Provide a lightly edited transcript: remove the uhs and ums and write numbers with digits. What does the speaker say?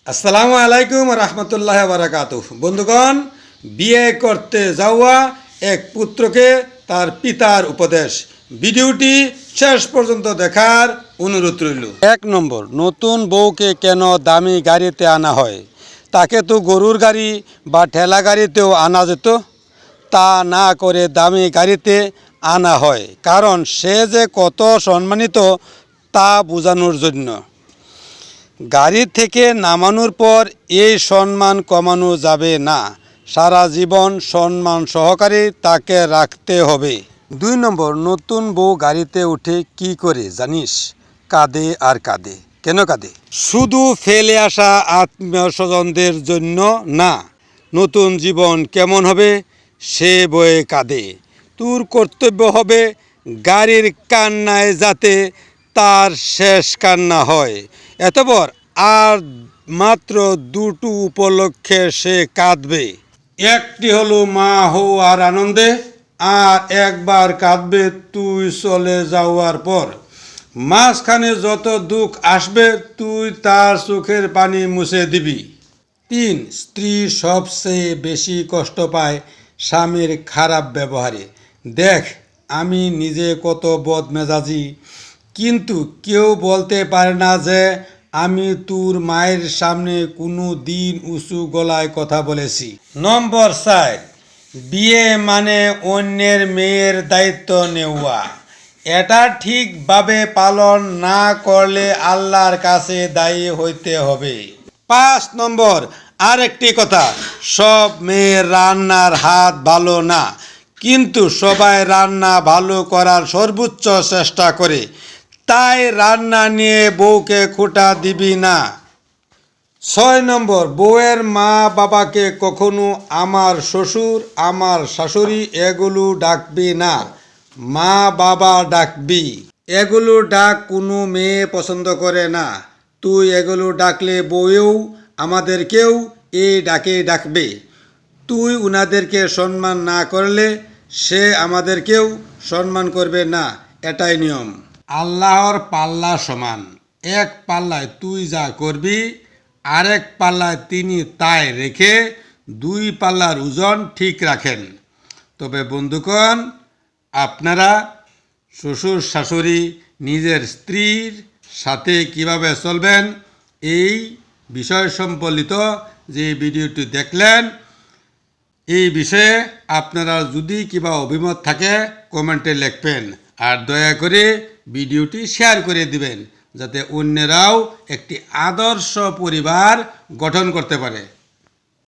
আসসালামু আলাইকুম রহমতুল্লাহ বারাকাতুহ। বন্ধুগণ, বিয়ে করতে যাওয়া এক পুত্রকে তার পিতার উপদেশ। ভিডিওটি শেষ পর্যন্ত দেখার অনুরোধ রইল। 1 নম্বর, নতুন বউকে কেন দামি গাড়িতে আনা হয়? তাকে তো গরুর গাড়ি বা ঠেলা গাড়িতেও আনা যেত। তা না করে দামি গাড়িতে আনা হয় কারণ সে যে কত সম্মানিত তা বোঝানোর জন্য। গাড়ি থেকে নামানোর পর এই সম্মান কমানো যাবে না, সারা জীবন সম্মান সহকারে তাকে রাখতে হবে। 2 নম্বর, নতুন বউ গাড়িতে উঠে কি করে জানিস? কাঁদে আর কাঁদে। কেন কাঁদে? শুধু ফেলে আসা আত্মীয় স্বজনদের জন্য না, নতুন জীবন কেমন হবে সে বয়ে কাঁদে। তোর কর্তব্য হবে গাড়ির কান্নায় যাতে তার শেষ কান্না হয়। এতপর আর মাত্র 2টো উপলক্ষে সে কাঁদবে। একটি হলো মা হওয়ার আনন্দে, আর একবার কাঁদবে তুই চলে যাওয়ার পর। মাঝখানে যত দুঃখ আসবে তুই তার চোখের পানি মুছে দিবি। 3, স্ত্রী সবচেয়ে বেশি কষ্ট পায় স্বামীর খারাপ ব্যবহারে। দেখ, আমি নিজে কত বদমেজাজি, কিন্তু কেউ বলতে পারে না যে আমি তোর মায়ের সামনে কোনো দিন উঁচু গলায় কথা বলেছি। নম্বর 4, বিয়ে মানে অন্যের মেয়ের দায়িত্ব নেওয়া। এটা ঠিকভাবে পালন না করলে আল্লাহর কাছে দায়ী হইতে হবে। 5 নম্বর, আরেকটি কথা, সব মেয়ের রান্নার হাত ভালো না, কিন্তু সবাই রান্না ভালো করার সর্বোচ্চ চেষ্টা করে। তাই রান্না নিয়ে বউকে খোঁটা দিবি না। 6 নম্বর, বউয়ের মা বাবাকে কখনো আমার শ্বশুর, আমার শাশুড়ি এগুলো ডাকবি না, মা বাবা ডাকবি। এগুলো ডাক কোনো মেয়ে পছন্দ করে না। তুই এগুলো ডাকলে বউও আমাদেরকেও এই ডাকে ডাকবে। তুই উনাদেরকে সম্মান না করলে সে আমাদেরকেও সম্মান করবে না, এটাই নিয়ম। আল্লাহর পাল্লা সমান, এক পাল্লায় তুই যা করবি আরেক পাল্লায় তিনি তাই রেখে 2 পাল্লার ওজন ঠিক রাখেন। তবে বন্ধুগণ, আপনারা শ্বশুর শাশুড়ি নিজের স্ত্রীর সাথে কিভাবে চলবেন এই বিষয় সম্বলিত যে ভিডিওটি দেখলেন, এই বিষয়ে আপনারা যদি কিবা অভিমত থাকে কমেন্টে লিখবেন, আর দয়া করে ভিডিওটি শেয়ার করে দিবেন যাতে অন্যরাও একটি আদর্শ পরিবার গঠন করতে পারে।